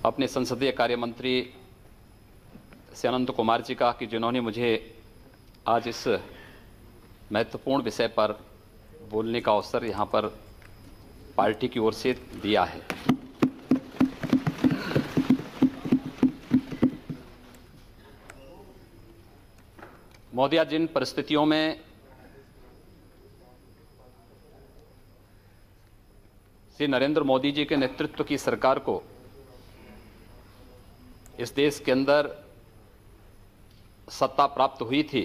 अपने संसदीय कार्य मंत्री श्री अनंत कुमार जी का कि जिन्होंने मुझे आज इस महत्वपूर्ण विषय पर बोलने का अवसर यहाँ पर पार्टी की ओर से दिया है। महोदया, जिन परिस्थितियों में श्री नरेंद्र मोदी जी के नेतृत्व की सरकार को इस देश के अंदर सत्ता प्राप्त हुई थी,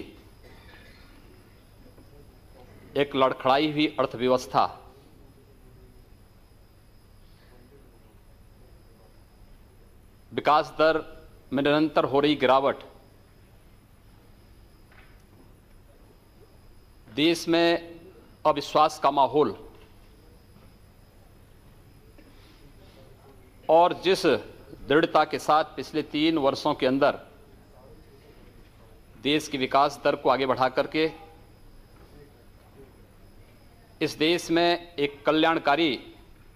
एक लड़खड़ाई हुई अर्थव्यवस्था, विकास दर में निरंतर हो रही गिरावट, देश में अविश्वास का माहौल और जिस दृढ़ता के साथ पिछले 3 वर्षों के अंदर देश की विकास दर को आगे बढ़ा करके इस देश में एक कल्याणकारी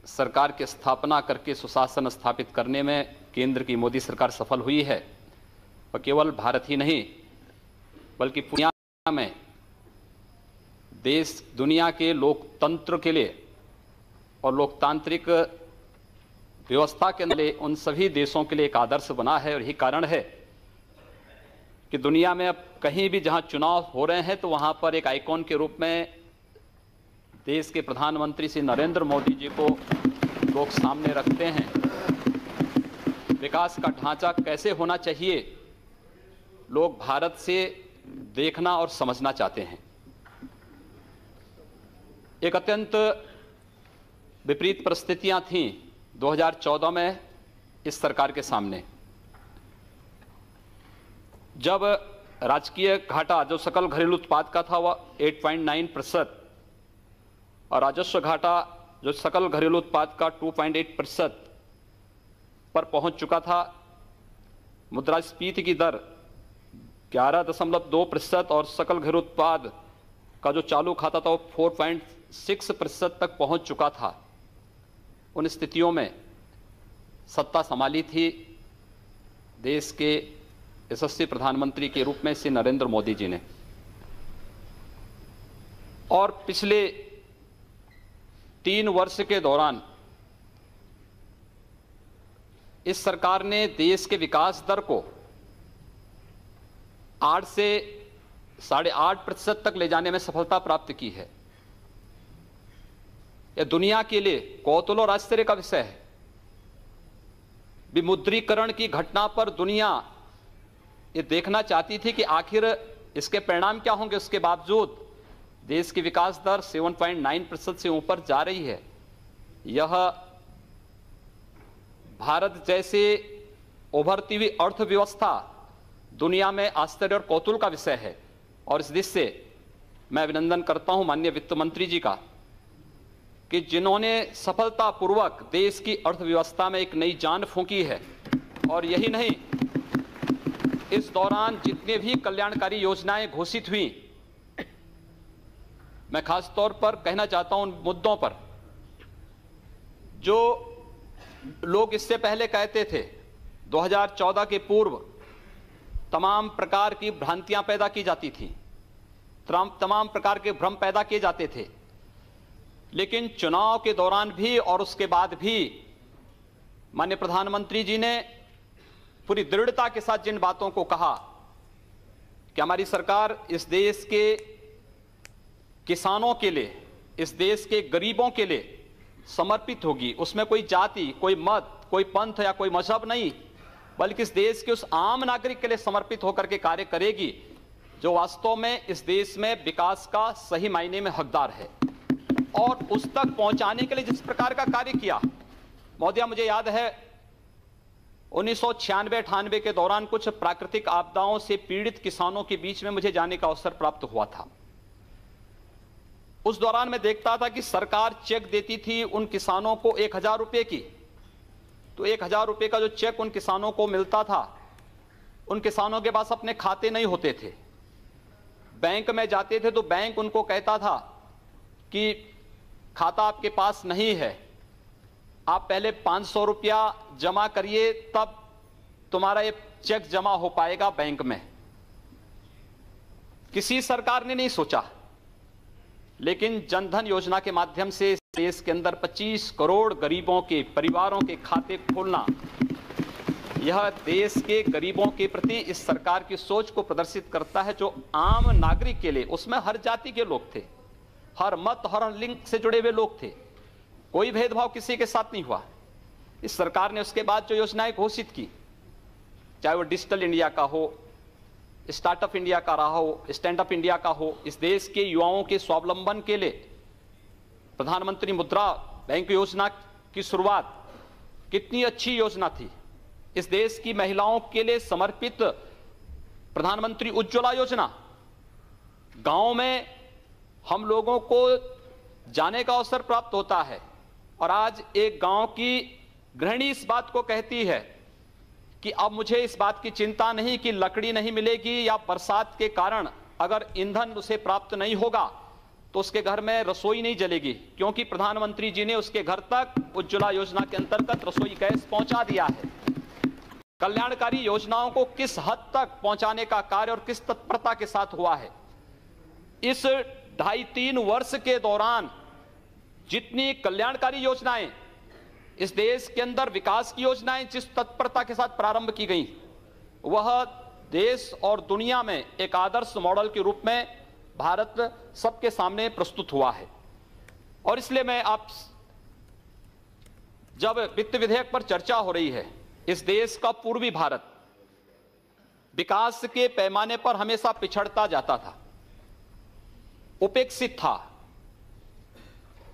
सरकार की स्थापना करके सुशासन स्थापित करने में केंद्र की मोदी सरकार सफल हुई है। और केवल भारत ही नहीं बल्कि दुनिया में देश दुनिया के लोकतंत्र के लिए और लोकतांत्रिक व्यवस्था के लिए उन सभी देशों के लिए एक आदर्श बना है। और यही कारण है कि दुनिया में अब कहीं भी जहां चुनाव हो रहे हैं तो वहां पर एक आइकॉन के रूप में देश के प्रधानमंत्री श्री नरेंद्र मोदी जी को लोग सामने रखते हैं। विकास का ढांचा कैसे होना चाहिए लोग भारत से देखना और समझना चाहते हैं। एक अत्यंत विपरीत परिस्थितियां थीं 2014 में इस सरकार के सामने, जब राजकीय घाटा जो सकल घरेलू उत्पाद का था वह 8.9% और राजस्व घाटा जो सकल घरेलू उत्पाद का 2.8% पर पहुंच चुका था। मुद्रास्फीति की दर 11.2% और सकल घरेलू उत्पाद का जो चालू खाता था वो 4.6% तक पहुंच चुका था। उन स्थितियों में सत्ता संभाली थी देश के यशस्वी प्रधानमंत्री के रूप में श्री नरेंद्र मोदी जी ने। और पिछले 3 वर्ष के दौरान इस सरकार ने देश के विकास दर को 8 से 8.5% तक ले जाने में सफलता प्राप्त की है। यह दुनिया के लिए कौतूहल और आश्चर्य का विषय है। विमुद्रीकरण की घटना पर दुनिया ये देखना चाहती थी कि आखिर इसके परिणाम क्या होंगे। उसके बावजूद देश की विकास दर 7.9% से ऊपर जा रही है। यह भारत जैसे उभरती हुई अर्थव्यवस्था दुनिया में आश्चर्य और कौतूहल का विषय है। और इस दृष्टि से मैं अभिनंदन करता हूं माननीय वित्त मंत्री जी का कि जिन्होंने सफलतापूर्वक देश की अर्थव्यवस्था में एक नई जान फूंकी है। और यही नहीं, इस दौरान जितने भी कल्याणकारी योजनाएं घोषित हुई, मैं खास तौर पर कहना चाहता हूं उन मुद्दों पर जो लोग इससे पहले कहते थे। 2014 के पूर्व तमाम प्रकार की भ्रांतियां पैदा की जाती थी, तमाम प्रकार के भ्रम पैदा किए जाते थे, लेकिन चुनाव के दौरान भी और उसके बाद भी माननीय प्रधानमंत्री जी ने पूरी दृढ़ता के साथ जिन बातों को कहा कि हमारी सरकार इस देश के किसानों के लिए, इस देश के गरीबों के लिए समर्पित होगी। उसमें कोई जाति, कोई मत, कोई पंथ या कोई मजहब नहीं, बल्कि इस देश के उस आम नागरिक के लिए समर्पित होकर के कार्य करेगी जो वास्तव में इस देश में विकास का सही मायने में हकदार है। और उस तक पहुंचाने के लिए जिस प्रकार का कार्य किया, महोदया, मुझे याद है 1996-98 के दौरान कुछ प्राकृतिक आपदाओं से पीड़ित किसानों के बीच में मुझे जाने का अवसर प्राप्त हुआ था। उस दौरान मैं देखता था कि सरकार चेक देती थी उन किसानों को 1000 रुपए की, तो 1000 रुपए का जो चेक उन किसानों को मिलता था, उन किसानों के पास अपने खाते नहीं होते थे। बैंक में जाते थे तो बैंक उनको कहता था कि खाता आपके पास नहीं है, आप पहले 500 रुपया जमा करिए, तब तुम्हारा ये चेक जमा हो पाएगा बैंक में। किसी सरकार ने नहीं सोचा, लेकिन जनधन योजना के माध्यम से देश के अंदर 25 करोड़ गरीबों के परिवारों के खाते खोलना, यह देश के गरीबों के प्रति इस सरकार की सोच को प्रदर्शित करता है। जो आम नागरिक के लिए, उसमें हर जाति के लोग थे, हर मत, हर लिंग से जुड़े हुए लोग थे, कोई भेदभाव किसी के साथ नहीं हुआ। इस सरकार ने उसके बाद जो योजनाएं घोषित की, चाहे वो डिजिटल इंडिया का हो, स्टार्टअप इंडिया का रहा हो, स्टैंड अप इंडिया का हो, इस देश के युवाओं के स्वावलंबन के लिए प्रधानमंत्री मुद्रा बैंक योजना की शुरुआत कितनी अच्छी योजना थी। इस देश की महिलाओं के लिए समर्पित प्रधानमंत्री उज्ज्वला योजना, गांव में हम लोगों को जाने का अवसर प्राप्त होता है, और आज एक गांव की गृहिणी इस बात को कहती है कि अब मुझे इस बात की चिंता नहीं कि लकड़ी नहीं मिलेगी या बरसात के कारण अगर ईंधन उसे प्राप्त नहीं होगा तो उसके घर में रसोई नहीं जलेगी, क्योंकि प्रधानमंत्री जी ने उसके घर तक उज्ज्वला योजना के अंतर्गत रसोई गैस पहुंचा दिया है। कल्याणकारी योजनाओं को किस हद तक पहुंचाने का कार्य और किस तत्परता के साथ हुआ है। इस 2.5-3 वर्ष के दौरान जितनी कल्याणकारी योजनाएं, इस देश के अंदर विकास की योजनाएं जिस तत्परता के साथ प्रारंभ की गई, वह देश और दुनिया में एक आदर्श मॉडल के रूप में भारत सबके सामने प्रस्तुत हुआ है। और इसलिए मैं आप, जब वित्त विधेयक पर चर्चा हो रही है, इस देश का पूर्वी भारत विकास के पैमाने पर हमेशा पिछड़ता जाता था, उपेक्षित था,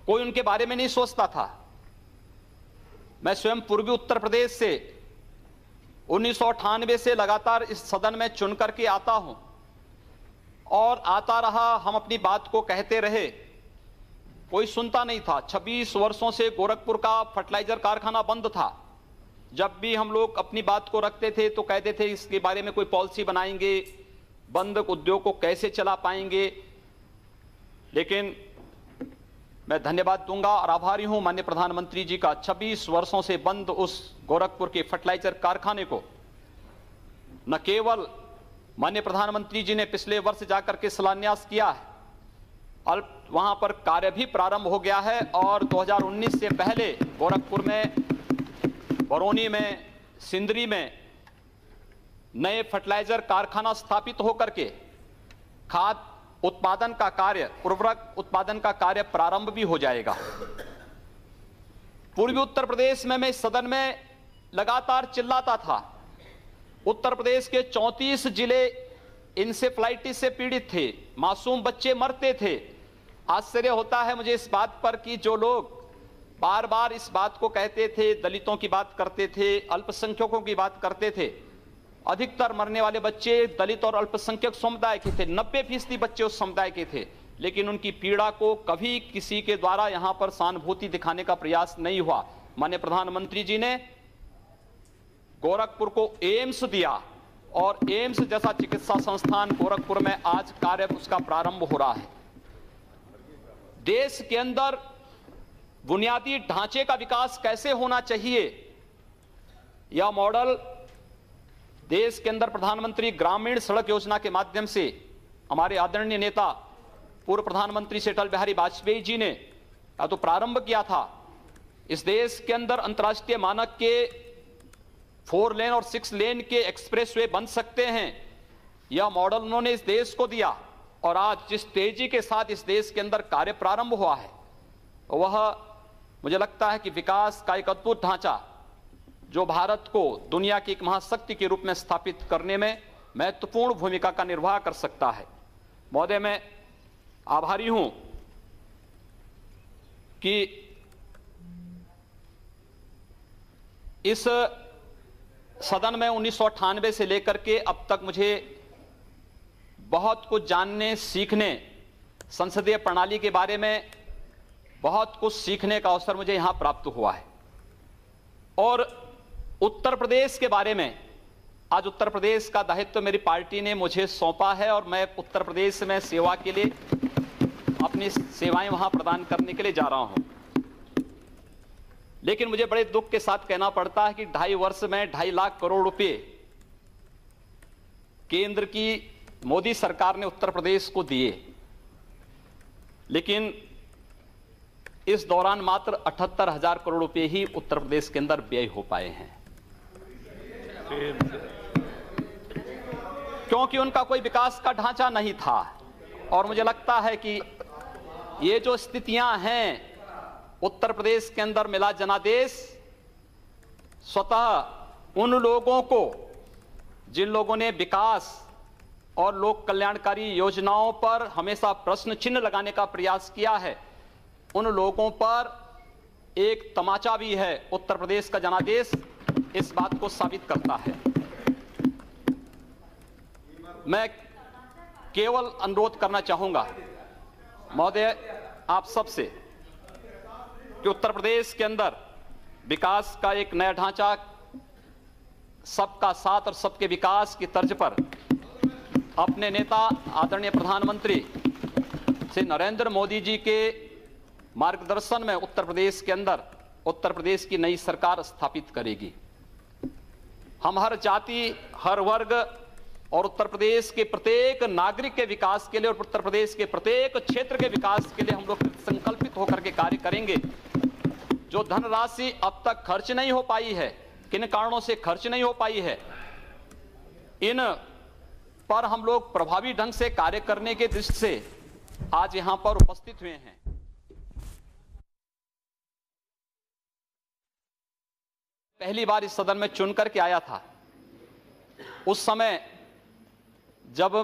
कोई उनके बारे में नहीं सोचता था। मैं स्वयं पूर्वी उत्तर प्रदेश से 1998 से लगातार इस सदन में चुन करके आता हूं, और आता रहा, हम अपनी बात को कहते रहे, कोई सुनता नहीं था। 26 वर्षों से गोरखपुर का फर्टिलाइजर कारखाना बंद था। जब भी हम लोग अपनी बात को रखते थे तो कहते थे इसके बारे में कोई पॉलिसी बनाएंगे, बंद उद्योग को कैसे चला पाएंगे। लेकिन मैं धन्यवाद दूंगा और आभारी हूं माननीय प्रधानमंत्री जी का, 26 वर्षों से बंद उस गोरखपुर के फर्टिलाइजर कारखाने को न केवल माननीय प्रधानमंत्री जी ने पिछले वर्ष जाकर के शिलान्यास किया है, वहां पर कार्य भी प्रारंभ हो गया है, और 2019 से पहले गोरखपुर में, बरौनी में, सिंदरी में नए फर्टिलाइजर कारखाना स्थापित होकर के खाद उत्पादन का कार्य, उर्वरक उत्पादन का कार्य प्रारंभ भी हो जाएगा। पूर्वी उत्तर प्रदेश में मैं इस सदन में लगातार चिल्लाता था, उत्तर प्रदेश के 34 जिले इंसेफ्लाइटिस से पीड़ित थे, मासूम बच्चे मरते थे। आश्चर्य होता है मुझे इस बात पर कि जो लोग बार बार इस बात को कहते थे, दलितों की बात करते थे, अल्पसंख्यकों की बात करते थे, अधिकतर मरने वाले बच्चे दलित और अल्पसंख्यक समुदाय के थे, 90% बच्चे उस समुदाय के थे, लेकिन उनकी पीड़ा को कभी किसी के द्वारा यहां पर सहानुभूति दिखाने का प्रयास नहीं हुआ। माननीय प्रधानमंत्री जी ने गोरखपुर को एम्स दिया, और एम्स जैसा चिकित्सा संस्थान गोरखपुर में आज कार्य उसका प्रारंभ हो रहा है। देश के अंदर बुनियादी ढांचे का विकास कैसे होना चाहिए, यह मॉडल देश के अंदर प्रधानमंत्री ग्रामीण सड़क योजना के माध्यम से हमारे आदरणीय नेता पूर्व प्रधानमंत्री से अटल बिहारी वाजपेयी जी ने तो प्रारंभ किया था। इस देश के अंदर अंतर्राष्ट्रीय मानक के 4 लेन और 6 लेन के एक्सप्रेसवे बन सकते हैं, यह मॉडल उन्होंने इस देश को दिया। और आज जिस तेजी के साथ इस देश के अंदर कार्य प्रारंभ हुआ है, वह मुझे लगता है कि विकास का एक अद्भुत ढांचा जो भारत को दुनिया की एक महाशक्ति के रूप में स्थापित करने में महत्वपूर्ण भूमिका का निर्वाह कर सकता है। महोदय, मैं आभारी हूं कि इस सदन में 1998 से लेकर के अब तक मुझे बहुत कुछ जानने, सीखने, संसदीय प्रणाली के बारे में बहुत कुछ सीखने का अवसर मुझे यहां प्राप्त हुआ है। और उत्तर प्रदेश के बारे में, आज उत्तर प्रदेश का दायित्व मेरी पार्टी ने मुझे सौंपा है और मैं उत्तर प्रदेश में सेवा के लिए अपनी सेवाएं वहां प्रदान करने के लिए जा रहा हूं। लेकिन मुझे बड़े दुख के साथ कहना पड़ता है कि 2.5 वर्ष में 2.5 लाख करोड़ रुपए केंद्र की मोदी सरकार ने उत्तर प्रदेश को दिए, लेकिन इस दौरान मात्र 78,000 करोड़ रुपए ही उत्तर प्रदेश के अंदर व्यय हो पाए हैं, क्योंकि उनका कोई विकास का ढांचा नहीं था। और मुझे लगता है कि ये जो स्थितियां हैं उत्तर प्रदेश के अंदर, मिला जनादेश स्वतः उन लोगों को जिन लोगों ने विकास और लोक कल्याणकारी योजनाओं पर हमेशा प्रश्न चिन्ह लगाने का प्रयास किया है, उन लोगों पर एक तमाचा भी है। उत्तर प्रदेश का जनादेश इस बात को साबित करता है। मैं केवल अनुरोध करना चाहूंगा महोदय आप सबसे कि उत्तर प्रदेश के अंदर विकास का एक नया ढांचा, सबका साथ और सबके विकास की तर्ज पर अपने नेता आदरणीय प्रधानमंत्री श्री नरेंद्र मोदी जी के मार्गदर्शन में उत्तर प्रदेश के अंदर उत्तर प्रदेश की नई सरकार स्थापित करेगी। हम हर जाति, हर वर्ग और उत्तर प्रदेश के प्रत्येक नागरिक के विकास के लिए और उत्तर प्रदेश के प्रत्येक क्षेत्र के विकास के लिए हम लोग संकल्पित होकर के कार्य करेंगे। जो धनराशि अब तक खर्च नहीं हो पाई है, किन कारणों से खर्च नहीं हो पाई है, इन पर हम लोग प्रभावी ढंग से कार्य करने के दृष्टि से आज यहां पर उपस्थित हुए हैं। पहली बार इस सदन में चुन करके आया था, उस समय जब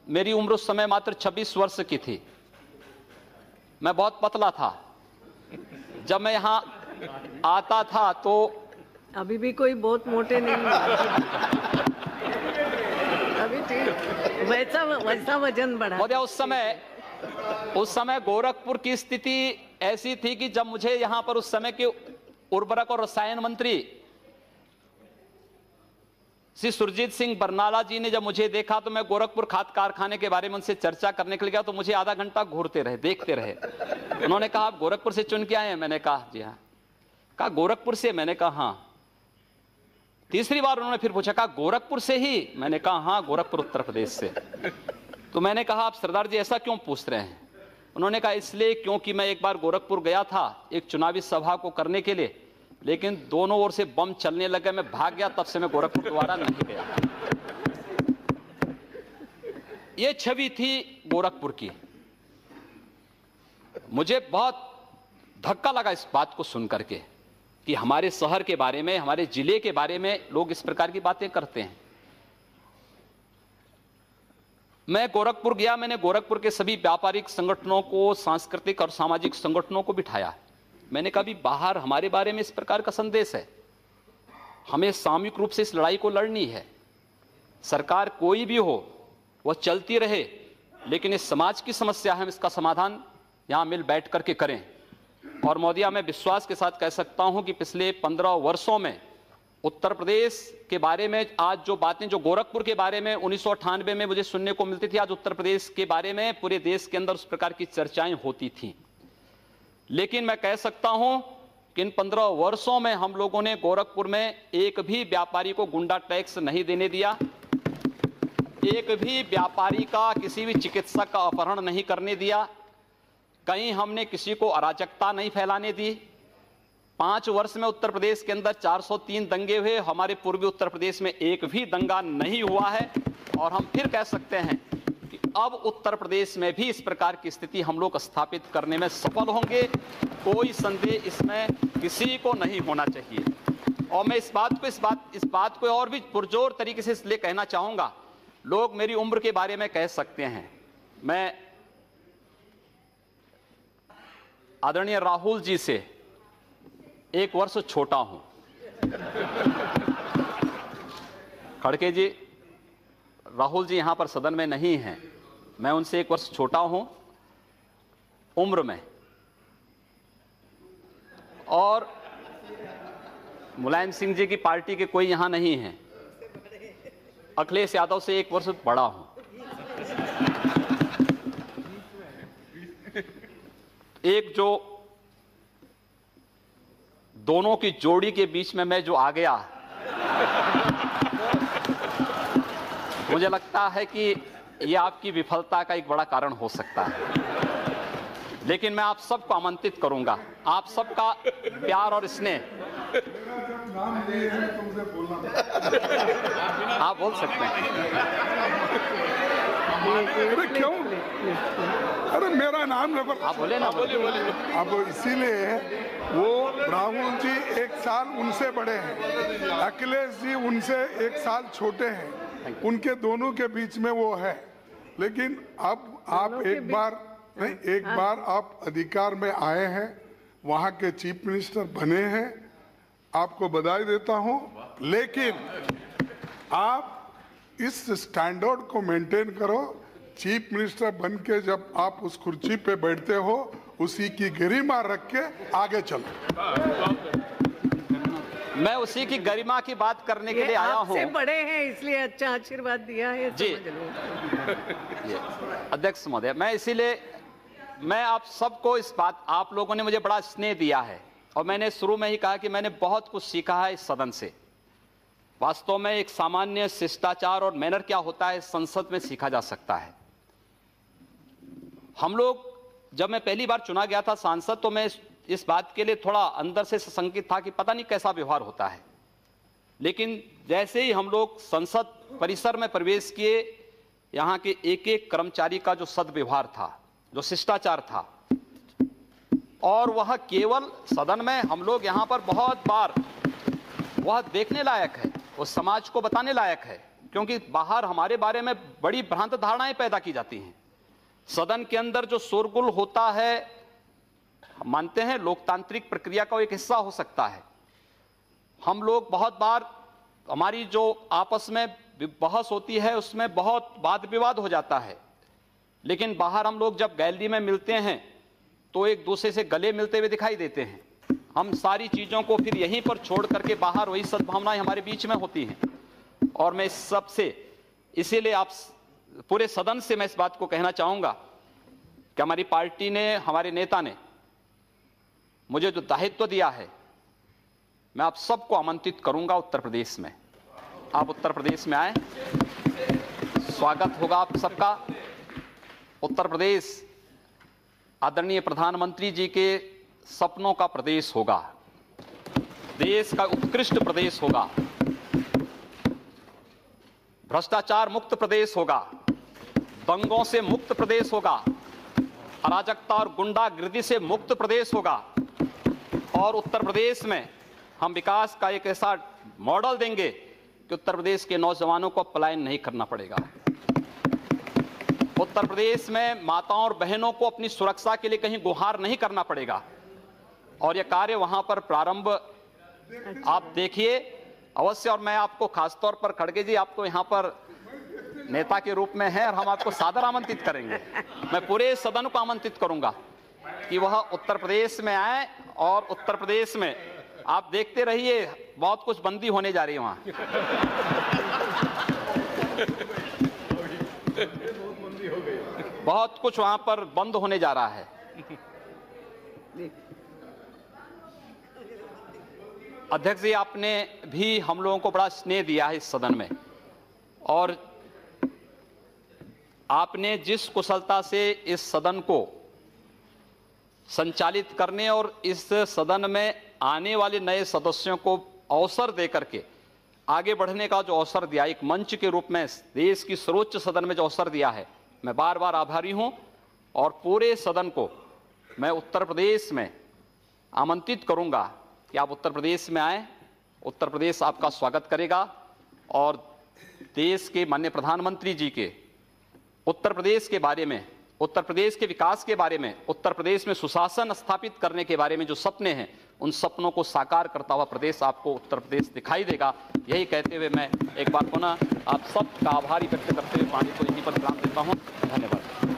मेरी उम्र उस समय मात्र 26 वर्ष की थी, मैं बहुत पतला था। जब मैं यहां आता था तो अभी भी कोई बहुत मोटे नहीं है। अभी ठीक वैसा वजन बढ़ा। महोदय उस समय गोरखपुर की स्थिति ऐसी थी कि जब मुझे यहां पर उस समय के उर्वरक और रसायन मंत्री श्री सुरजीत सिंह बरनाला जी ने जब मुझे देखा तो मैं गोरखपुर खाद कारखाने के बारे में उनसे चर्चा करने के लिए गया, तो मुझे आधा घंटा घूरते रहे, देखते रहे। उन्होंने कहा आप गोरखपुर से चुन के आए हैं? मैंने कहा जी हाँ। कहा गोरखपुर से? मैंने कहा हाँ। तीसरी बार उन्होंने फिर पूछा, कहा गोरखपुर से ही? मैंने कहा हाँ, गोरखपुर उत्तर प्रदेश से। तो मैंने कहा आप सरदार जी ऐसा क्यों पूछ रहे हैं? उन्होंने कहा इसलिए क्योंकि मैं एक बार गोरखपुर गया था एक चुनावी सभा को करने के लिए, लेकिन दोनों ओर से बम चलने लगे, मैं भाग गया, तब से मैं गोरखपुर दोबारा नहीं गया। ये छवि थी गोरखपुर की। मुझे बहुत धक्का लगा इस बात को सुनकर के कि हमारे शहर के बारे में, हमारे जिले के बारे में लोग इस प्रकार की बातें करते हैं। मैं गोरखपुर गया, मैंने गोरखपुर के सभी व्यापारिक संगठनों को, सांस्कृतिक और सामाजिक संगठनों को बिठाया। मैंने कहा भी बाहर हमारे बारे में इस प्रकार का संदेश है, हमें सामूहिक रूप से इस लड़ाई को लड़नी है। सरकार कोई भी हो वह चलती रहे, लेकिन इस समाज की समस्या है, हम इसका समाधान यहां मिल बैठ करके करें। और महोदया मैं विश्वास के साथ कह सकता हूं कि पिछले 15 वर्षों में उत्तर प्रदेश के बारे में आज जो बातें, जो गोरखपुर के बारे में 1998 में मुझे सुनने को मिलती थी, आज उत्तर प्रदेश के बारे में पूरे देश के अंदर उस प्रकार की चर्चाएं होती थी। लेकिन मैं कह सकता हूं कि इन 15 वर्षों में हम लोगों ने गोरखपुर में एक भी व्यापारी को गुंडा टैक्स नहीं देने दिया, एक भी व्यापारी का, किसी भी चिकित्सक का अपहरण नहीं करने दिया, कहीं हमने किसी को अराजकता नहीं फैलाने दी। 5 वर्ष में उत्तर प्रदेश के अंदर 403 दंगे हुए, हमारे पूर्वी उत्तर प्रदेश में एक भी दंगा नहीं हुआ है। और हम फिर कह सकते हैं कि अब उत्तर प्रदेश में भी इस प्रकार की स्थिति हम लोग स्थापित करने में सफल होंगे, कोई संदेह इसमें किसी को नहीं होना चाहिए। और मैं इस बात को और भी पुरजोर तरीके से इसलिए कहना चाहूंगा, लोग मेरी उम्र के बारे में कह सकते हैं, मैं आदरणीय राहुल जी से 1 वर्ष छोटा हूं। खड़के जी, राहुल जी यहां पर सदन में नहीं हैं, मैं उनसे 1 वर्ष छोटा हूं उम्र में। और मुलायम सिंह जी की पार्टी के कोई यहां नहीं हैं। अखिलेश यादव से 1 वर्ष बड़ा हूं। एक जो दोनों की जोड़ी के बीच में मैं जो आ गया, मुझे लगता है कि ये आपकी विफलता का एक बड़ा कारण हो सकता है। लेकिन मैं आप सबको आमंत्रित करूंगा, आप सबका प्यार और स्नेह। आप बोल सकते हैं। अरे क्यों? अरे मेरा नाम न आप बोले ना, बोले। अब इसीलिए वो राहुल जी 1 साल उनसे बड़े हैं, अखिलेश जी उनसे 1 साल छोटे हैं, उनके दोनों के बीच में वो है। लेकिन अब आप एक बार आप अधिकार में आए हैं, वहाँ के चीफ मिनिस्टर बने हैं, आपको बधाई देता हूँ। लेकिन आप इस स्टैंडर्ड को मेंटेन करो। चीफ मिनिस्टर बन के जब आप उस कुर्सी पे बैठते हो, उसी की गरिमा रख के आगे चलो। मैं उसी की गरिमा की बात करने के लिए आया हूँ। आपसे बड़े हैं इसलिए अच्छा आशीर्वाद दिया है, जी अध्यक्ष महोदय, मैं आप सबको इस बात, आप लोगों ने मुझे बड़ा स्नेह दिया है और मैंने शुरू में ही कहा कि मैंने बहुत कुछ सीखा है इस सदन से। वास्तव में एक सामान्य शिष्टाचार और मैनर क्या होता है संसद में सीखा जा सकता है। हम लोग, जब मैं पहली बार चुना गया था सांसद, तो मैं इस बात के लिए थोड़ा अंदर से संकित था कि पता नहीं कैसा व्यवहार होता है। लेकिन जैसे ही हम लोग संसद परिसर में प्रवेश किए, यहाँ के एक एक कर्मचारी का जो सद्व्यवहार था, जो शिष्टाचार था, और वह केवल सदन में हम लोग यहाँ पर बहुत बार वह देखने लायक है, उस समाज को बताने लायक है, क्योंकि बाहर हमारे बारे में बड़ी भ्रांत धारणाएं पैदा की जाती हैं। सदन के अंदर जो शोरगुल होता है, मानते हैं लोकतांत्रिक प्रक्रिया का एक हिस्सा हो सकता है। हम लोग बहुत बार, हमारी जो आपस में बहस होती है उसमें बहुत वाद विवाद हो जाता है, लेकिन बाहर हम लोग जब गैलरी में मिलते हैं तो एक दूसरे से गले मिलते हुए दिखाई देते हैं। हम सारी चीज़ों को फिर यहीं पर छोड़ करके बाहर वही सद्भावनाएं हमारे बीच में होती हैं। और मैं इस सब से, इसीलिए आप पूरे सदन से मैं इस बात को कहना चाहूँगा कि हमारी पार्टी ने, हमारे नेता ने मुझे जो दायित्व दिया है, मैं आप सबको आमंत्रित करूंगा उत्तर प्रदेश में। आप उत्तर प्रदेश में आए, स्वागत होगा आप सबका। उत्तर प्रदेश आदरणीय प्रधानमंत्री जी के सपनों का प्रदेश होगा, देश का उत्कृष्ट प्रदेश होगा, भ्रष्टाचार मुक्त प्रदेश होगा, दंगों से मुक्त प्रदेश होगा, अराजकता और गुंडागिर्दी से मुक्त प्रदेश होगा। और उत्तर प्रदेश में हम विकास का एक ऐसा मॉडल देंगे कि उत्तर प्रदेश के नौजवानों को पलायन नहीं करना पड़ेगा। उत्तर प्रदेश में माताओं और बहनों को अपनी सुरक्षा के लिए कहीं गुहार नहीं करना पड़ेगा। और यह कार्य वहां पर प्रारंभ आप देखिए अवश्य। और मैं आपको खासतौर पर खड़गे जी, आप तो यहाँ पर नेता के रूप में हैं और हम आपको सादर आमंत्रित करेंगे। मैं पूरे सदन को आमंत्रित करूंगा कि वह उत्तर प्रदेश में आए और उत्तर प्रदेश में आप देखते रहिए, बहुत कुछ बंदी होने जा रही है वहां। बहुत कुछ वहां पर बंद होने जा रहा है। अध्यक्ष जी, आपने भी हम लोगों को बड़ा स्नेह दिया है इस सदन में, और आपने जिस कुशलता से इस सदन को संचालित करने और इस सदन में आने वाले नए सदस्यों को अवसर देकर के आगे बढ़ने का जो अवसर दिया, एक मंच के रूप में देश की सर्वोच्च सदन में जो अवसर दिया है, मैं बार बार आभारी हूं। और पूरे सदन को मैं उत्तर प्रदेश में आमंत्रित करूंगा कि आप उत्तर प्रदेश में आएं। उत्तर प्रदेश आपका स्वागत करेगा और देश के माननीय प्रधानमंत्री जी के उत्तर प्रदेश के बारे में, उत्तर प्रदेश के विकास के बारे में, उत्तर प्रदेश में सुशासन स्थापित करने के बारे में जो सपने हैं, उन सपनों को साकार करता हुआ प्रदेश आपको उत्तर प्रदेश दिखाई देगा। यही कहते हुए मैं एक बार पुनः आप सबका आभारी व्यक्त करते हुए वाणी को यहीं पर विराम देता हूं। धन्यवाद।